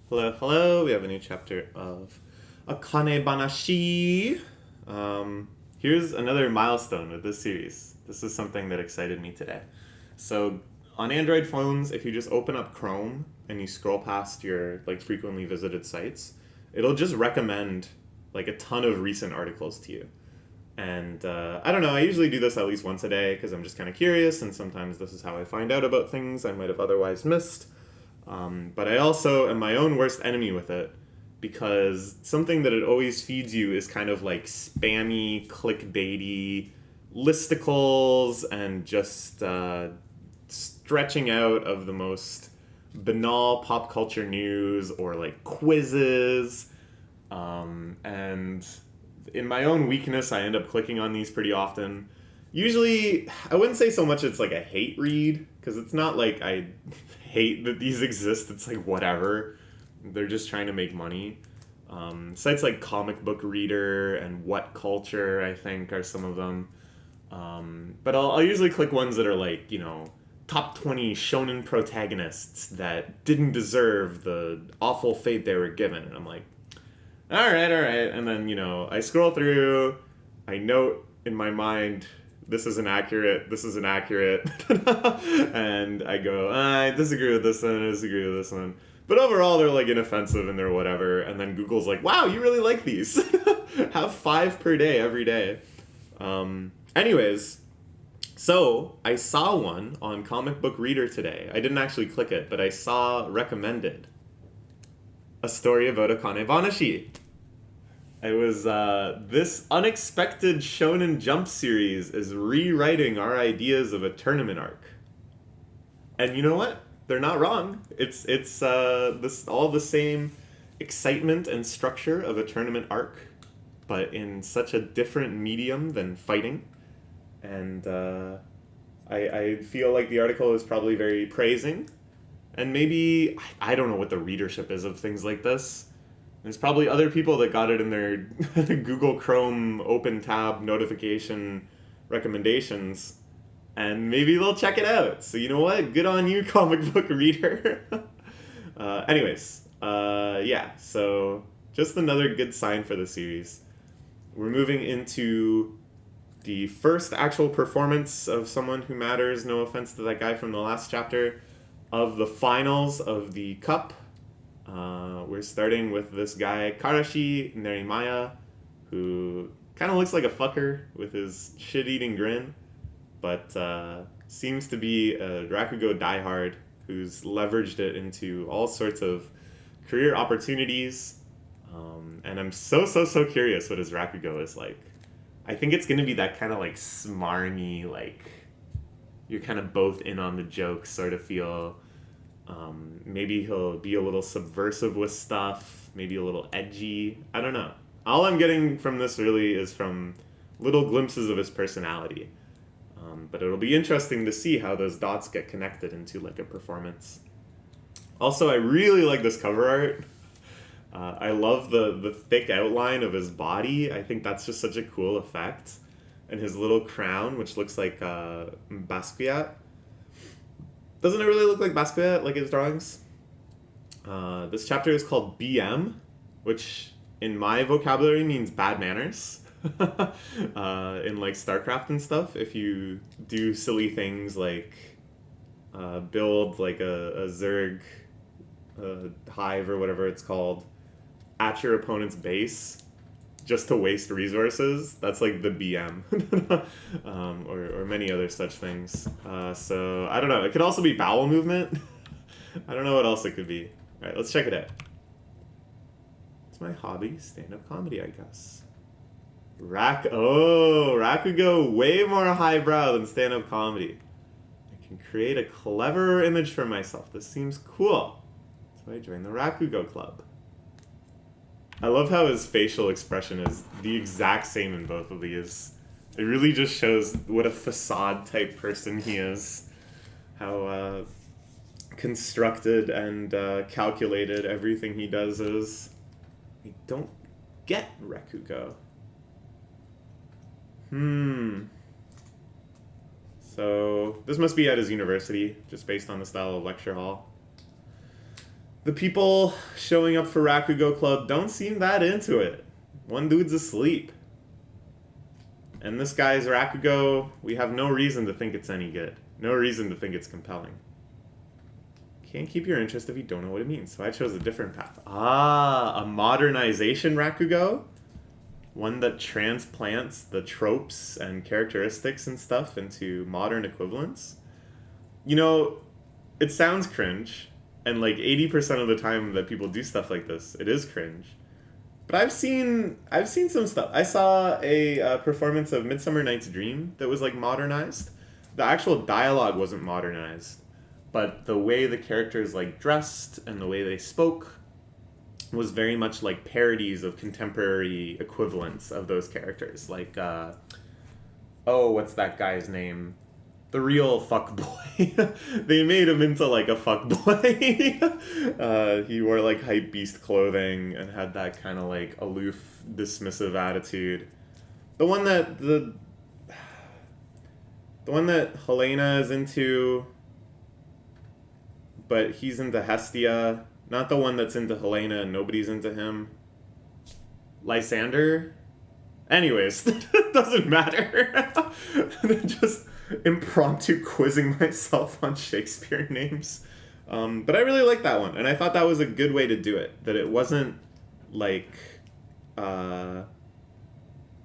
Hello, hello. We have a new chapter of Akane-banashi. Here's another milestone of this series. This is something that excited me today. So, on Android phones, if you just open up Chrome and you scroll past your frequently visited sites, it'll just recommend a ton of recent articles to you. And I don't know, I usually do this at least once a day because I'm just kind of curious, and sometimes this is how I find out about things I might have otherwise missed. But I also am my own worst enemy with it because something that it always feeds you is kind of like spammy, clickbaity listicles and just stretching out of the most banal pop culture news or like quizzes. And in my own weakness, I end up clicking on these pretty often. Usually, I wouldn't say so much it's like a hate read, because it's not like I hate that these exist. It's like whatever. They're just trying to make money. Sites like Comic Book Reader and What Culture, I think, are some of them. But I'll usually click ones that are like, top 20 shonen protagonists that didn't deserve the awful fate they were given. And I'm like, all right. And then, I scroll through, I note in my mind, this isn't accurate, and I go, I disagree with this one, I disagree with this one. But overall, they're like inoffensive and they're whatever. And then Google's like, wow, you really like these. Have 5 per day every day. Anyways, so I saw one on Comic Book Reader today. I didn't actually click it, but I saw recommended a story about Akane-banashi. It was this unexpected Shonen Jump series is rewriting our ideas of a tournament arc, and you know what? They're not wrong. It's this all the same excitement and structure of a tournament arc, but in such a different medium than fighting, and I feel like the article is probably very praising, and maybe I don't know what the readership is of things like this. There's probably other people that got it in their Google Chrome open tab notification recommendations, and maybe they'll check it out. So you know what? Good on you, Comic Book Reader. Yeah, so just another good sign for the series. We're moving into the first actual performance of someone who matters, no offense to that guy from the last chapter, of the finals of the Cup. We're starting with this guy, Karashi Nerimaya, who kind of looks like a fucker with his shit-eating grin, but seems to be a Rakugo diehard who's leveraged it into all sorts of career opportunities. And I'm so curious what his Rakugo is like. I think it's going to be that kind of like smarmy, like you're kind of both in on the joke sort of feel. Maybe he'll be a little subversive with stuff, maybe a little edgy. I don't know. All I'm getting from this really is from little glimpses of his personality. But it'll be interesting to see how those dots get connected into like a performance. Also, I really like this cover art. I love the thick outline of his body. I think that's just such a cool effect. And his little crown, which looks like Basquiat. Doesn't it really look like Basquiat, like his drawings? This chapter is called BM, which in my vocabulary means bad manners. In like StarCraft and stuff, if you do silly things like build like a Zerg hive or whatever it's called at your opponent's base just to waste resources, that's like the BM. Or many other such things. So I don't know. It could also be bowel movement. I don't know what else it could be. All right, let's check it out. It's my hobby, stand-up comedy, I guess. Rakugo, way more highbrow than stand-up comedy. I can create a cleverer image for myself. This seems cool. So I joined the Rakugo Club. I love how his facial expression is the exact same in both of these. It really just shows what a facade type person he is. How constructed and calculated everything he does is. I don't get Rakugo. So this must be at his university, just based on the style of lecture hall. The people showing up for Rakugo Club don't seem that into it. One dude's asleep. And this guy's Rakugo, we have no reason to think it's any good. No reason to think it's compelling. Can't keep your interest if you don't know what it means. So I chose a different path. Ah, a modernization Rakugo? One that transplants the tropes and characteristics and stuff into modern equivalents? You know, it sounds cringe. And like 80% of the time that people do stuff like this, it is cringe. But I've seen some stuff. I saw a performance of Midsummer Night's Dream that was like modernized. The actual dialogue wasn't modernized, but the way the characters like dressed and the way they spoke was very much like parodies of contemporary equivalents of those characters. Like, what's that guy's name? The real fuckboy. They made him into like a fuckboy. He wore like hype beast clothing and had that kind of like aloof, dismissive attitude. The one that Helena is into, but he's into Hestia. Not the one that's into Helena and nobody's into him. Lysander? Anyways, it doesn't matter. Just impromptu quizzing myself on Shakespeare names. But I really like that one, and I thought that was a good way to do it. That it wasn't like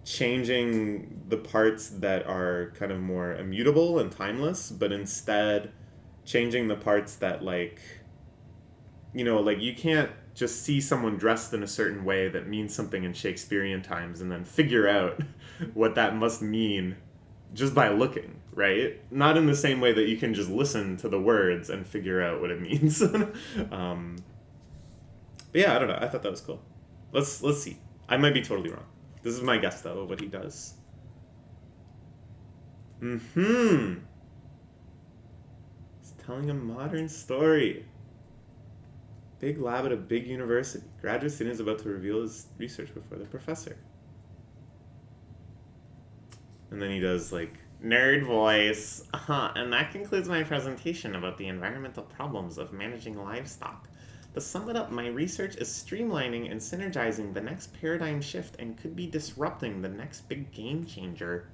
changing the parts that are kind of more immutable and timeless, but instead changing the parts that like, you know, like you can't just see someone dressed in a certain way that means something in Shakespearean times and then figure out what that must mean just by looking, right? Not in the same way that you can just listen to the words and figure out what it means. But yeah, I don't know. I thought that was cool. Let's see. I might be totally wrong. This is my guess, though, of what he does. He's telling a modern story. Big lab at a big university. Graduate student is about to reveal his research before the professor. And then he does, like, nerd voice. And that concludes my presentation about the environmental problems of managing livestock. To sum it up, my research is streamlining and synergizing the next paradigm shift and could be disrupting the next big game changer.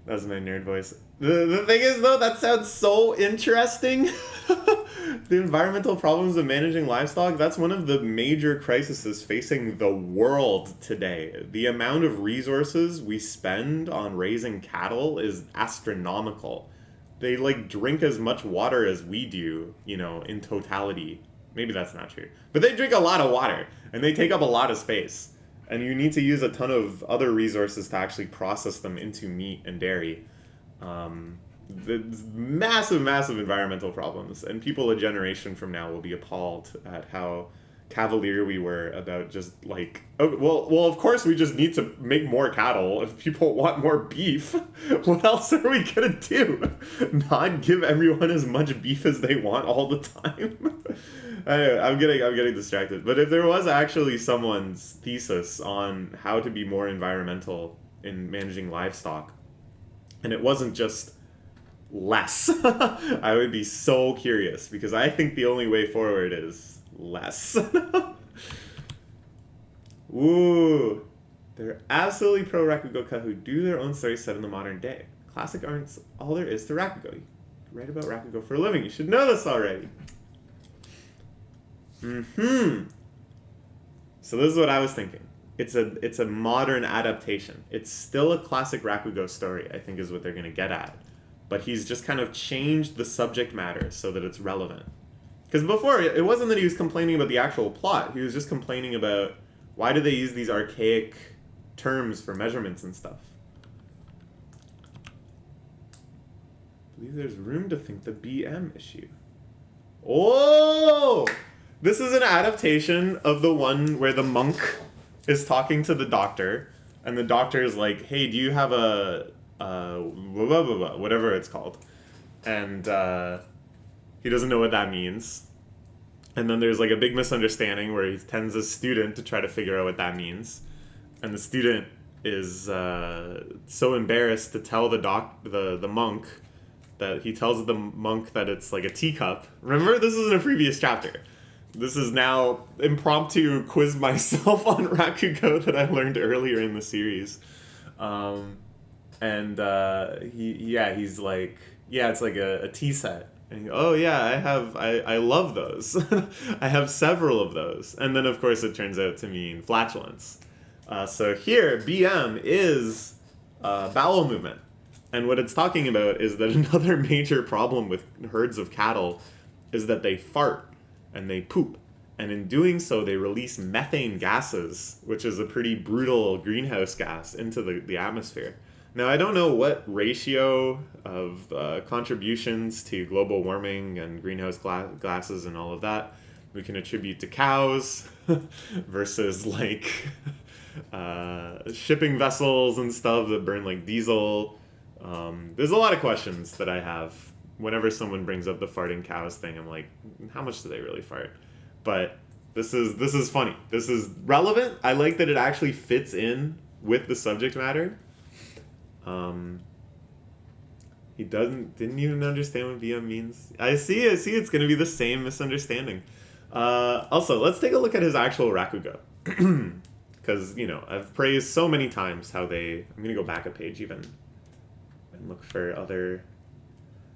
That was my nerd voice. The thing is, though, that sounds so interesting. The environmental problems of managing livestock, that's one of the major crises facing the world today. The amount of resources we spend on raising cattle is astronomical. They, like, drink as much water as we do, you know, in totality. Maybe that's not true. But they drink a lot of water, and they take up a lot of space. And you need to use a ton of other resources to actually process them into meat and dairy. The massive, massive environmental problems. And people a generation from now will be appalled at how cavalier we were about just like, oh, well, of course we just need to make more cattle if people want more beef. What else are we gonna do? Not give everyone as much beef as they want all the time? I'm getting distracted. But if there was actually someone's thesis on how to be more environmental in managing livestock, and it wasn't just less, I would be so curious, because I think the only way forward is less. Ooh, they're absolutely pro Rakugoka who do their own stories set in the modern day. Classic aren't all there is to Rakugo. You write about Rakugo for a living. You should know this already. So this is what I was thinking. It's a modern adaptation. It's still a classic Rakugo story, I think, is what they're gonna get at. But he's just kind of changed the subject matter so that it's relevant. Because before, it wasn't that he was complaining about the actual plot. He was just complaining about why do they use these archaic terms for measurements and stuff. I believe there's room to think the BM issue. Oh! This is an adaptation of the one where the monk is talking to the doctor, and the doctor is like, hey, do you have a blah, blah, blah, whatever it's called. And he doesn't know what that means. And then there's like a big misunderstanding where he tends a student to try to figure out what that means. And the student is so embarrassed to tell the monk that he tells the monk that it's like a teacup. Remember, this is in a previous chapter. This is now impromptu quiz myself on Rakugo that I learned earlier in the series. He's like, yeah, it's like a tea set. And oh yeah, I love those. I have several of those. And then of course it turns out to mean flatulence. So here, BM is bowel movement. And what it's talking about is that another major problem with herds of cattle is that they fart and they poop. And in doing so, they release methane gases, which is a pretty brutal greenhouse gas, into the atmosphere. Now, I don't know what ratio of contributions to global warming and greenhouse gases and all of that we can attribute to cows versus like shipping vessels and stuff that burn like diesel. There's a lot of questions that I have whenever someone brings up the farting cows thing. I'm like, how much do they really fart? But this is funny. This is relevant. I like that it actually fits in with the subject matter. He didn't even understand what BM means. I see it's gonna be the same misunderstanding. Also, let's take a look at his actual Rakugo. Because, I've praised so many times how I'm gonna go back a page even and look for other.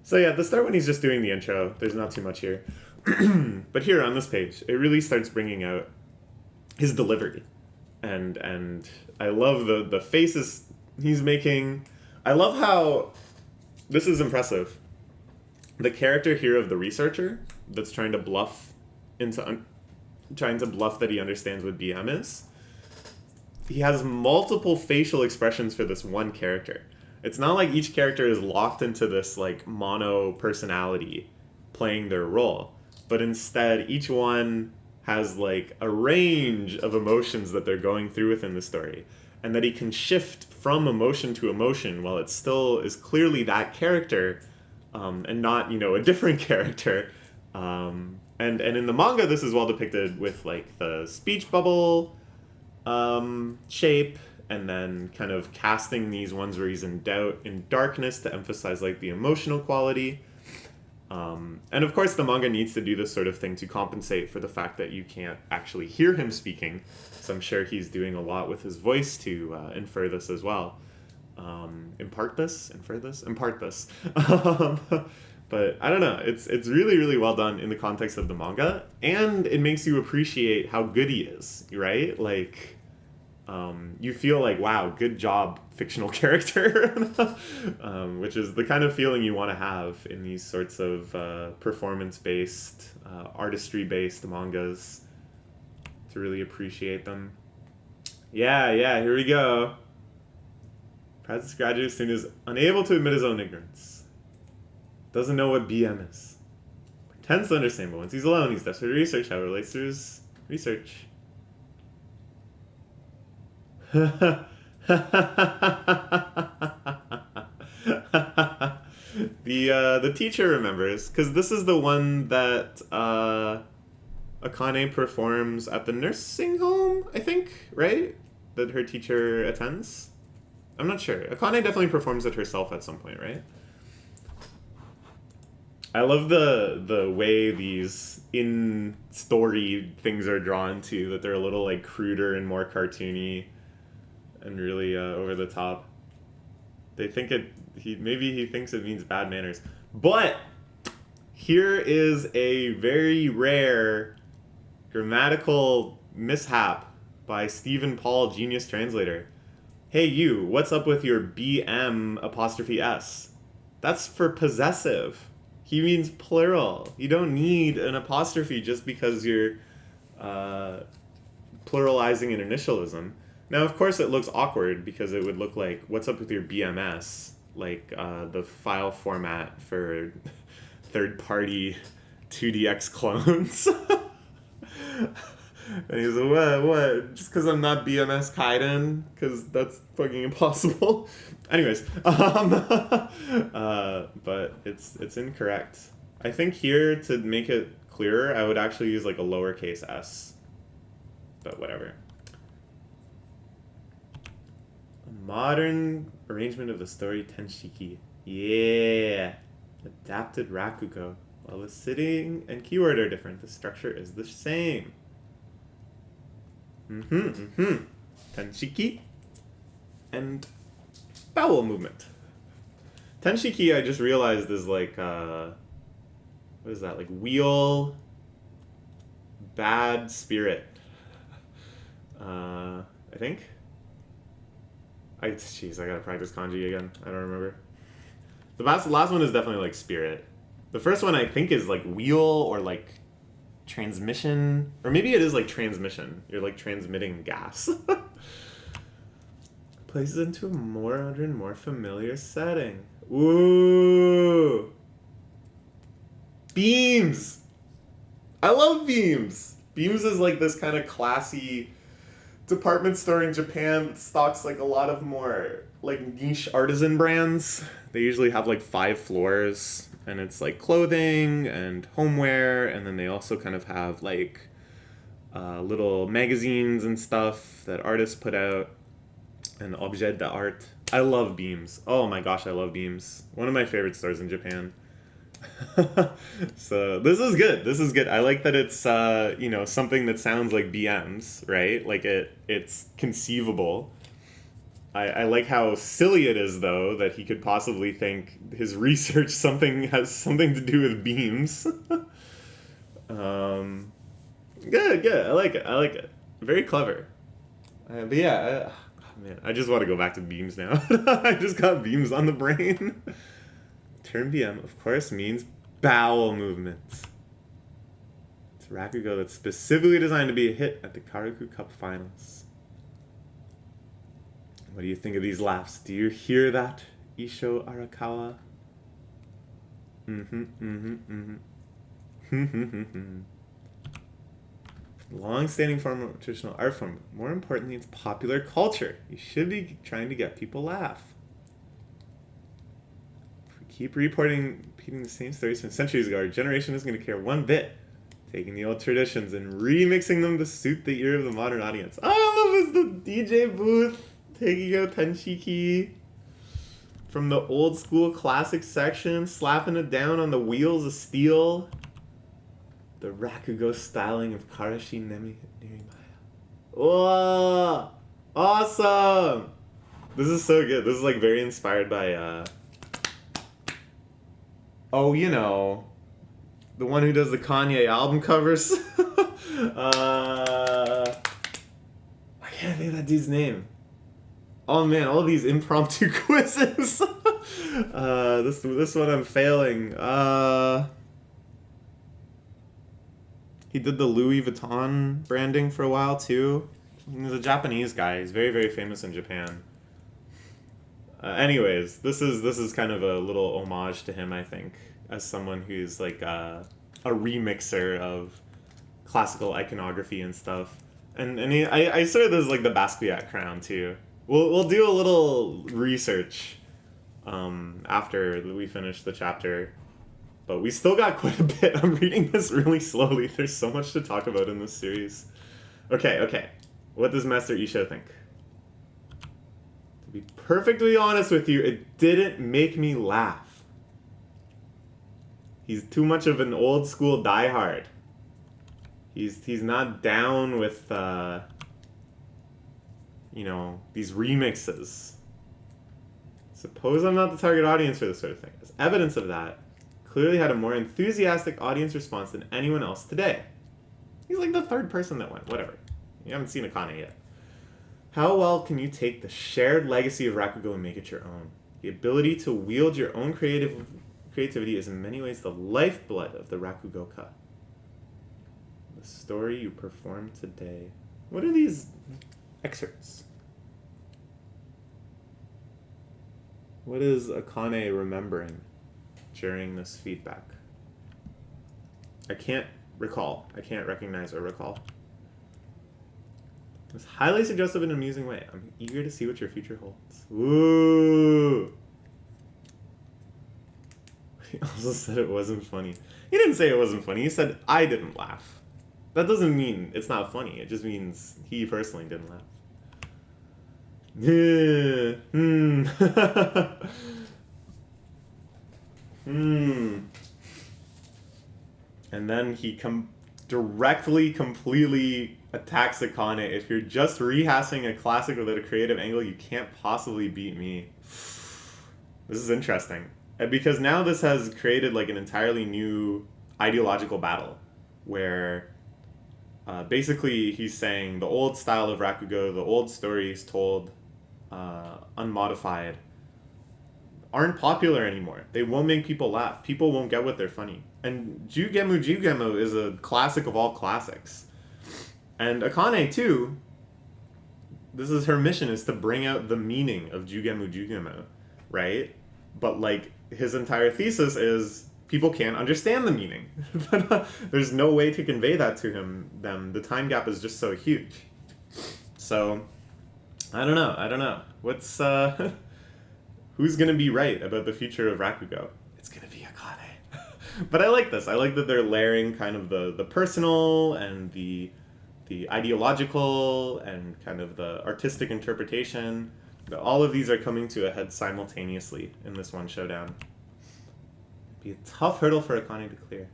So yeah, at the start when he's just doing the intro, there's not too much here. But here on this page, it really starts bringing out his delivery. And I love the faces he's making. I love how this is impressive. The character here of the researcher that's trying to bluff that he understands what BM is. He has multiple facial expressions for this one character. It's not like each character is locked into this like mono personality playing their role, but instead each one has like a range of emotions that they're going through within the story, and that he can shift from emotion to emotion while it still is clearly that character, and not, a different character. And in the manga, this is well depicted with like the speech bubble shape, and then kind of casting these ones where he's in doubt in darkness to emphasize like the emotional quality. And of course the manga needs to do this sort of thing to compensate for the fact that you can't actually hear him speaking. So I'm sure he's doing a lot with his voice to infer this as well. Impart this. But I don't know, it's really, really well done in the context of the manga, and it makes you appreciate how good he is, right? Like, you feel like, wow, good job, fictional character, which is the kind of feeling you want to have in these sorts of performance-based, artistry-based mangas, to really appreciate them. Yeah, here we go. Practice graduate student is unable to admit his own ignorance. Doesn't know what BM is. Pretends to understand, but once he's alone, he's desperate to research how it relates to his research. The teacher remembers, because this is the one that Akane performs at the nursing home, I think, right? That her teacher attends? I'm not sure. Akane definitely performs it herself at some point, right? I love the way these in-story things are drawn to, that they're a little like cruder and more cartoony and really over the top. They think he thinks it means bad manners. But here is a very rare grammatical mishap by Stephen Paul, genius translator. Hey you, what's up with your BM apostrophe S? That's for possessive. He means plural. You don't need an apostrophe just because you're pluralizing an initialism. Now, of course, it looks awkward because it would look like, what's up with your BMS? Like the file format for third-party 2DX clones. And he's like, what? Just because I'm not BMS Kaiden? Because that's fucking impossible. Anyways, but it's incorrect. I think here, to make it clearer, I would actually use like a lowercase s. But whatever. A modern arrangement of the story Tenshiki. Yeah. Adapted Rakugo. While the sitting and keyword are different, the structure is the same. Tenshiki and bowel movement. Tenshiki, I just realized, is like, what is that? Like wheel, bad spirit. I think. Jeez, I gotta practice kanji again. I don't remember. The last one is definitely like spirit. The first one I think is like wheel or like transmission, or maybe it is like transmission. You're like transmitting gas. Places into a more familiar setting. Ooh, beams. I love Beams. Beams is like this kind of classy department store in Japan that stocks like a lot of more like niche artisan brands. They usually have like 5 floors, and it's like clothing and homeware, and then they also kind of have like little magazines and stuff that artists put out, and objet d'art. I love Beams. Oh my gosh, I love Beams. One of my favorite stores in Japan. So this is good. I like that it's something that sounds like BMs, right? Like it's conceivable. I like how silly it is, though, that he could possibly think his research has something to do with beams. Good. I like it. Very clever. But yeah, man, I just want to go back to beams now. I just got beams on the brain. Term BM, of course, means bowel movements. It's a Rakugo that's specifically designed to be a hit at the Karaku Cup Finals. What do you think of these laughs? Do you hear that, Isho Arakawa? Long-standing form of traditional art form. More importantly, it's popular culture. You should be trying to get people laugh. If we keep repeating the same stories from centuries ago, our generation isn't going to care one bit. Taking the old traditions and remixing them to suit the ear of the modern audience. All I love is the DJ booth taking out Tenshiki from the old school classic section, slapping it down on the wheels of steel. The Rakugo styling of Karashi Nerimaya. Whoa! Awesome! This is so good. This is like very inspired by, the one who does the Kanye album covers. I can't think of that dude's name. Oh man, all these impromptu quizzes. This one I'm failing. He did the Louis Vuitton branding for a while too. He's a Japanese guy. He's very, very famous in Japan. Anyways, this is kind of a little homage to him, I think, as someone who's like a remixer of classical iconography and stuff. And I saw this like the Basquiat crown too. We'll do a little research after we finish the chapter, but we still got quite a bit. I'm reading this really slowly. There's so much to talk about in this series. Okay. What does Master Isho think? To be perfectly honest with you, it didn't make me laugh. He's too much of an old school diehard. He's not down with these remixes. Suppose I'm not the target audience for this sort of thing. As evidence of that, clearly had a more enthusiastic audience response than anyone else today. He's like the third person that went. Whatever. You haven't seen Akane yet. How well can you take the shared legacy of Rakugo and make it your own? The ability to wield your own creativity is in many ways the lifeblood of the Rakugoka. The story you perform today. What are these excerpts? What is Akane remembering during this feedback? I can't recall. I can't recognize or recall. It's highly suggestive in an amusing way. I'm eager to see what your future holds. Ooh! He also said it wasn't funny. He didn't say it wasn't funny. He said, I didn't laugh. That doesn't mean it's not funny. It just means he personally didn't laugh. Hmm. And then he directly, completely attacks Akane. If you're just rehashing a classic without a creative angle, you can't possibly beat me. This is interesting. Because now this has created like an entirely new ideological battle where basically he's saying the old style of Rakugo, the old stories told unmodified, aren't popular anymore. They won't make people laugh. People won't get what they're funny. And Jugemu is a classic of all classics. And Akane too, this is her mission, is to bring out the meaning of Jugemu, right? But like his entire thesis is people can't understand the meaning. There's no way to convey that to them. The time gap is just so huge. So I don't know. What's who's gonna be right about the future of Rakugo? It's gonna be Akane. But I like this. I like that they're layering kind of the personal and the ideological and kind of the artistic interpretation. All of these are coming to a head simultaneously in this one showdown. It'd be a tough hurdle for Akane to clear.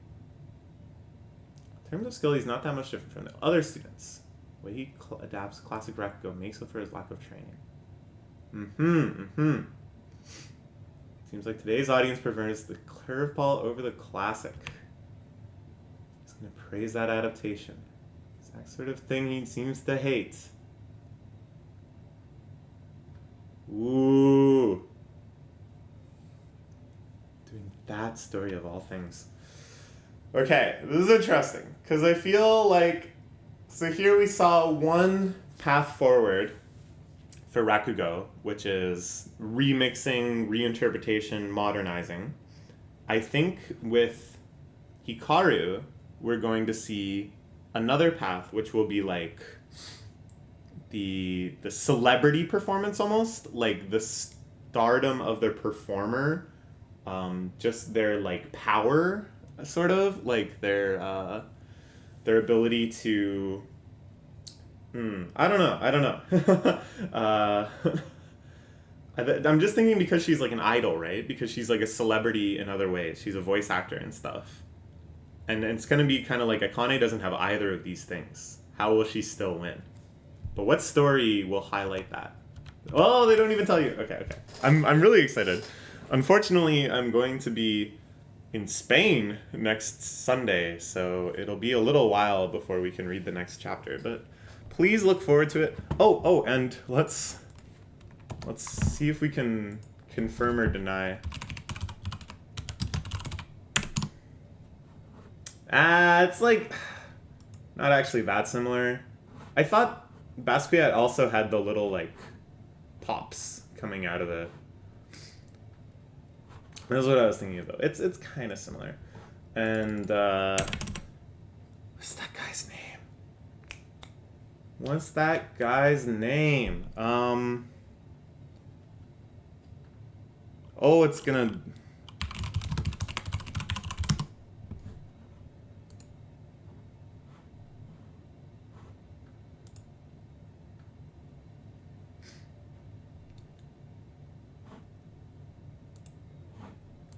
In terms of skill, he's not that much different from the other students. The way he adapts classic Rakugo makes up for his lack of training. Seems like today's audience prefers the curveball over the classic. He's going to praise that adaptation. Exact sort of thing he seems to hate. Ooh. Doing that story of all things. Okay, this is interesting, because I feel like... So here we saw one path forward for Rakugo, which is remixing, reinterpretation, modernizing. I think with Hikaru, we're going to see another path, which will be like the celebrity performance almost, like the stardom of the performer, just their like power, sort of like their ability to. I don't know. I'm just thinking because she's like an idol, right? Because she's like a celebrity in other ways. She's a voice actor and stuff. And it's going to be kind of like Akane doesn't have either of these things. How will she still win? But what story will highlight that? Oh, they don't even tell you. Okay. I'm really excited. Unfortunately, I'm going to be in Spain next Sunday, so it'll be a little while before we can read the next chapter. But please look forward to it. Oh, and let's see if we can confirm or deny. It's like not actually that similar. I thought Basquiat also had the little like pops coming out of the. That's what I was thinking of though. It's kind of similar, and what's that guy's name? What's that guy's name? Oh, it's gonna.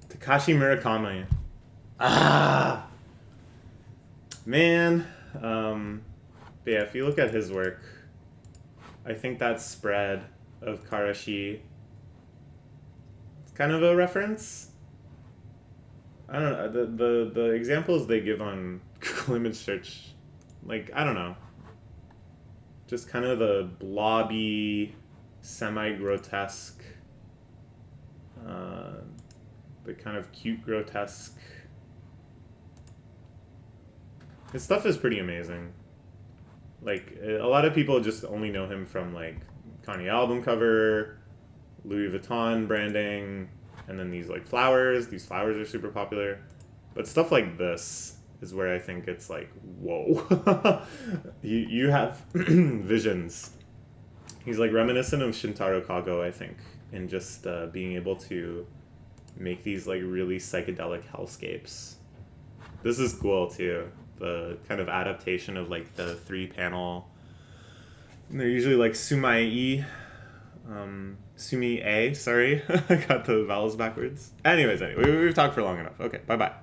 Takashi Murakami. Man. But yeah, if you look at his work, I think that spread of Karashi, it's kind of a reference. I don't know. The examples they give on Google Image Search, like, I don't know. Just kind of the blobby, semi-grotesque, the kind of cute grotesque. His stuff is pretty amazing. Like, a lot of people just only know him from, like, Kanye album cover, Louis Vuitton branding, and then these, like, flowers. These flowers are super popular. But stuff like this is where I think it's like, whoa. you have visions. He's, like, reminiscent of Shintaro Kago, I think, in just being able to make these, like, really psychedelic hellscapes. This is cool, too. The kind of adaptation of, like, the 3-panel. And they're usually, like, sumai Sumi A, sorry. I got the vowels backwards. Anyways, we've talked for long enough. Okay, bye-bye.